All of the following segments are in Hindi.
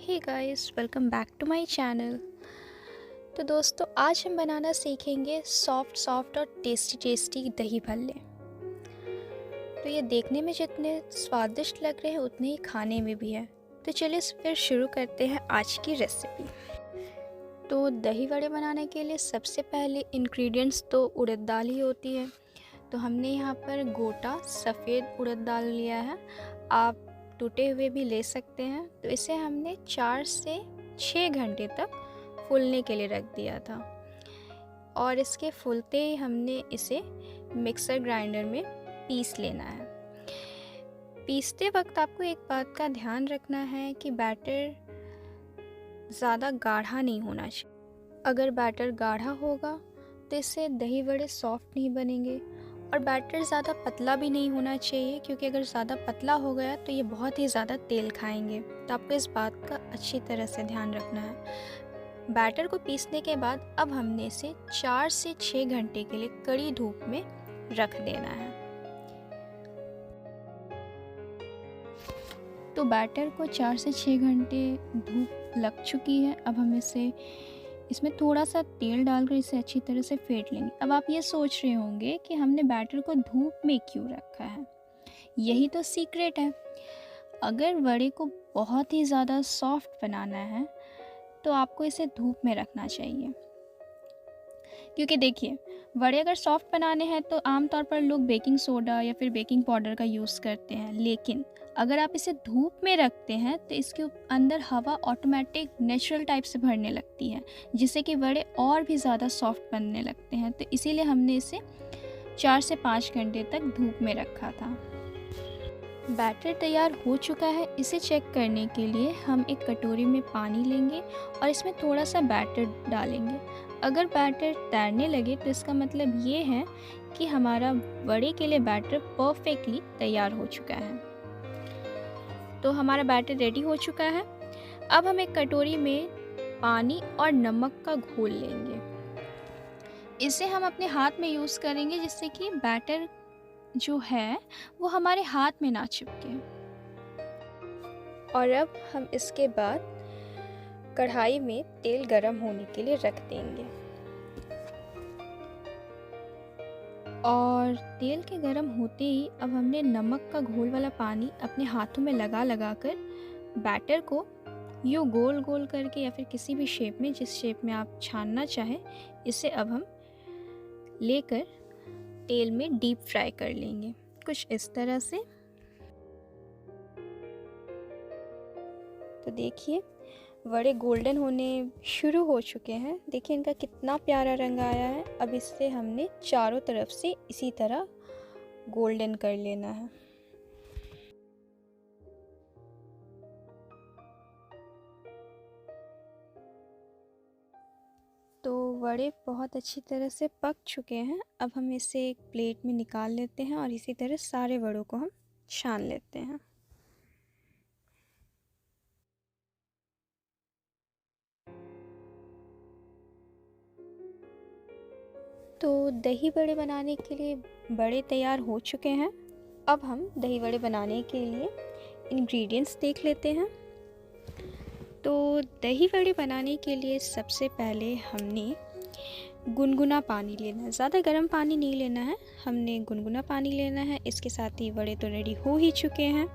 Hey guys, welcome back to my channel. तो दोस्तों, आज हम बनाना सीखेंगे सॉफ्ट और टेस्टी दही भल्ले। तो ये देखने में जितने स्वादिष्ट लग रहे हैं उतने ही खाने में भी है। तो चलिए फिर शुरू करते हैं आज की रेसिपी। तो दही वड़े बनाने के लिए सबसे पहले इंग्रेडिएंट्स तो उड़द दाल ही होती है। तो हमने यहाँ पर गोटा सफ़ेद उड़द दाल लिया है, आप टूटे हुए भी ले सकते हैं। तो इसे हमने 4 से 6 घंटे तक फूलने के लिए रख दिया था और इसके फूलते ही हमने इसे मिक्सर ग्राइंडर में पीस लेना है। पीसते वक्त आपको एक बात का ध्यान रखना है कि बैटर ज़्यादा गाढ़ा नहीं होना चाहिए। अगर बैटर गाढ़ा होगा तो इससे दही बड़े सॉफ्ट नहीं बनेंगे, और बैटर ज़्यादा पतला भी नहीं होना चाहिए, क्योंकि अगर ज़्यादा पतला हो गया तो ये बहुत ही ज़्यादा तेल खाएंगे। तो आपको इस बात का अच्छी तरह से ध्यान रखना है। बैटर को पीसने के बाद अब हमने इसे 4 से 6 घंटे के लिए कड़ी धूप में रख देना है। तो बैटर को 4 से 6 घंटे धूप लग चुकी है। अब हम इसमें थोड़ा सा तेल डालकर इसे अच्छी तरह से फेंट लेंगे। अब आप ये सोच रहे होंगे कि हमने बैटर को धूप में क्यों रखा है। यही तो सीक्रेट है। अगर वड़े को बहुत ही ज़्यादा सॉफ्ट बनाना है तो आपको इसे धूप में रखना चाहिए, क्योंकि देखिए, वड़े अगर सॉफ्ट बनाने हैं तो आमतौर पर लोग बेकिंग सोडा या फिर बेकिंग पाउडर का यूज़ करते हैं, लेकिन अगर आप इसे धूप में रखते हैं तो इसके अंदर हवा ऑटोमेटिक नेचुरल टाइप से भरने लगती है, जिससे कि वड़े और भी ज़्यादा सॉफ्ट बनने लगते हैं। तो इसीलिए हमने इसे 4 से 5 घंटे तक धूप में रखा था। बैटर तैयार हो चुका है। इसे चेक करने के लिए हम एक कटोरी में पानी लेंगे और इसमें थोड़ा सा बैटर डालेंगे। अगर बैटर तैरने लगे तो इसका मतलब ये है कि हमारा वड़े के लिए बैटर परफेक्टली तैयार हो चुका है। तो हमारा बैटर रेडी हो चुका है। अब हम एक कटोरी में पानी और नमक का घोल लेंगे। इसे हम अपने हाथ में यूज़ करेंगे, जिससे कि बैटर जो है वो हमारे हाथ में ना चिपके। और अब हम इसके बाद कढ़ाई में तेल गरम होने के लिए रख देंगे, और तेल के गरम होते ही अब हमने नमक का घोल वाला पानी अपने हाथों में लगा कर बैटर को यूँ गोल गोल करके या फिर किसी भी शेप में, जिस शेप में आप छानना चाहें, इसे अब हम लेकर तेल में डीप फ्राई कर लेंगे, कुछ इस तरह से। तो देखिए, वड़े गोल्डन होने शुरू हो चुके हैं। देखिए इनका कितना प्यारा रंग आया है। अब इससे हमने चारों तरफ से इसी तरह गोल्डन कर लेना है। तो वड़े बहुत अच्छी तरह से पक चुके हैं। अब हम इसे एक प्लेट में निकाल लेते हैं और इसी तरह सारे वड़ों को हम छान लेते हैं। तो दही बड़े बनाने के लिए बड़े तैयार हो चुके हैं। अब हम दही बड़े बनाने के लिए इंग्रेडिएंट्स देख लेते हैं। तो दही बड़े बनाने के लिए सबसे पहले हमने गुनगुना पानी लेना है। ज़्यादा गर्म पानी नहीं लेना है, हमने गुनगुना पानी लेना है। इसके साथ ही बड़े तो रेडी हो ही चुके हैं।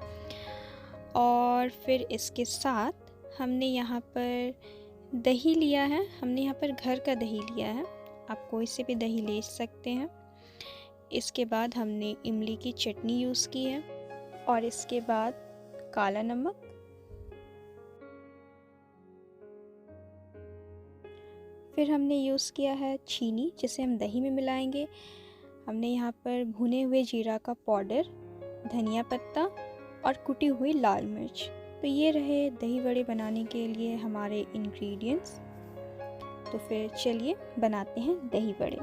और फिर इसके साथ हमने यहाँ पर दही लिया है। हमने यहाँ पर घर का दही लिया है, आप कोई से भी दही ले सकते हैं। इसके बाद हमने इमली की चटनी यूज़ की है, और इसके बाद काला नमक, फिर हमने यूज़ किया है चीनी, जिसे हम दही में मिलाएंगे। हमने यहाँ पर भुने हुए जीरा का पाउडर, धनिया पत्ता और कुटी हुई लाल मिर्च। तो ये रहे दही बड़े बनाने के लिए हमारे इंग्रेडिएंट्स। तो फिर चलिए बनाते हैं दही बड़े।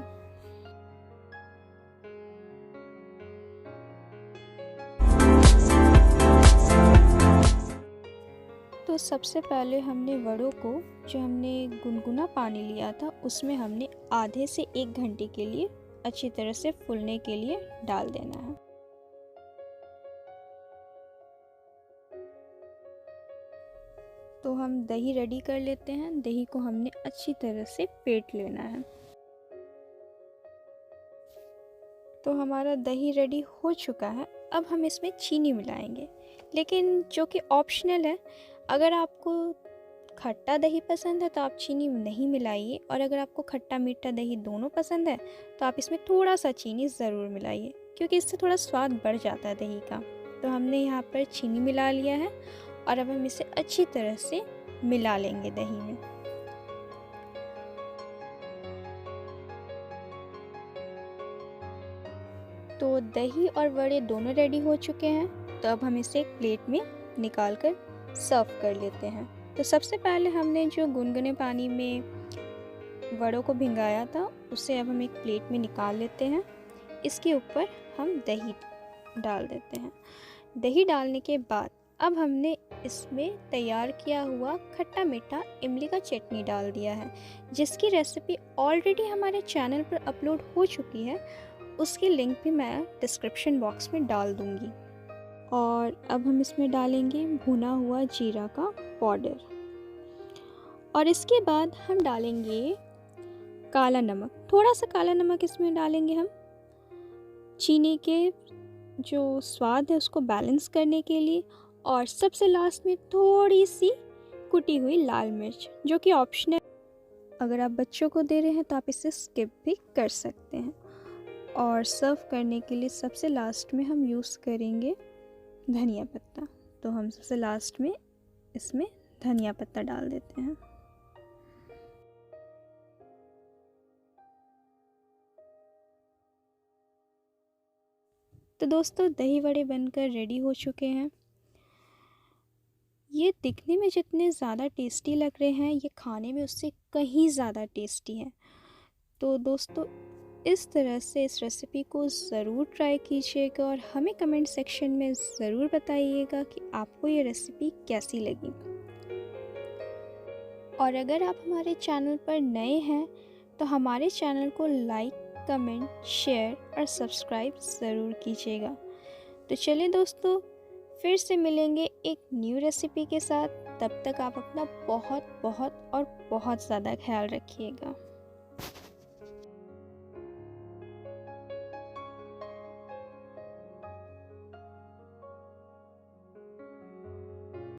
तो सबसे पहले हमने वड़ों को, जो हमने गुनगुना पानी लिया था, उसमें हमने आधे से 1 घंटे के लिए अच्छी तरह से फूलने के लिए डाल देना है। तो हम दही रेडी कर लेते हैं। दही को हमने अच्छी तरह से फेंट लेना है। तो हमारा दही रेडी हो चुका है। अब हम इसमें चीनी मिलाएंगे, लेकिन जो कि ऑप्शनल है। अगर आपको खट्टा दही पसंद है तो आप चीनी नहीं मिलाइए, और अगर आपको खट्टा मीठा दही दोनों पसंद है तो आप इसमें थोड़ा सा चीनी ज़रूर मिलाइए, क्योंकि इससे थोड़ा स्वाद बढ़ जाता है दही का। तो हमने यहाँ पर चीनी मिला लिया है, और अब हम इसे अच्छी तरह से मिला लेंगे दही में। तो दही और वड़े दोनों रेडी हो चुके हैं। तो अब हम इसे एक प्लेट में निकाल कर सर्व कर लेते हैं। तो सबसे पहले हमने जो गुनगुने पानी में वड़ों को भिंगाया था, उसे अब हम एक प्लेट में निकाल लेते हैं। इसके ऊपर हम दही डाल देते हैं। दही डालने के बाद अब हमने इसमें तैयार किया हुआ खट्टा मीठा इमली का चटनी डाल दिया है, जिसकी रेसिपी ऑलरेडी हमारे चैनल पर अपलोड हो चुकी है। उसकी लिंक भी मैं डिस्क्रिप्शन बॉक्स में डाल दूँगी। और अब हम इसमें डालेंगे भुना हुआ जीरा का पाउडर, और इसके बाद हम डालेंगे काला नमक। थोड़ा सा काला नमक इसमें डालेंगे हम, चीनी के जो स्वाद है उसको बैलेंस करने के लिए। और सबसे लास्ट में थोड़ी सी कुटी हुई लाल मिर्च, जो कि ऑप्शनल। अगर आप बच्चों को दे रहे हैं तो आप इसे स्किप भी कर सकते हैं। और सर्व करने के लिए सबसे लास्ट में हम यूज़ करेंगे धनिया पत्ता। तो हम सबसे लास्ट में इसमें धनिया पत्ता डाल देते हैं। तो दोस्तों, दही वड़े बनकर रेडी हो चुके हैं। ये दिखने में जितने ज़्यादा टेस्टी लग रहे हैं, ये खाने में उससे कहीं ज़्यादा टेस्टी है। तो दोस्तों, इस तरह से इस रेसिपी को ज़रूर ट्राई कीजिएगा, और हमें कमेंट सेक्शन में ज़रूर बताइएगा कि आपको ये रेसिपी कैसी लगी। और अगर आप हमारे चैनल पर नए हैं तो हमारे चैनल को लाइक, कमेंट, शेयर और सब्सक्राइब ज़रूर कीजिएगा। तो चलिए दोस्तों, फिर से मिलेंगे एक न्यू रेसिपी के साथ। तब तक आप अपना बहुत बहुत और बहुत ज़्यादा ख्याल रखिएगा।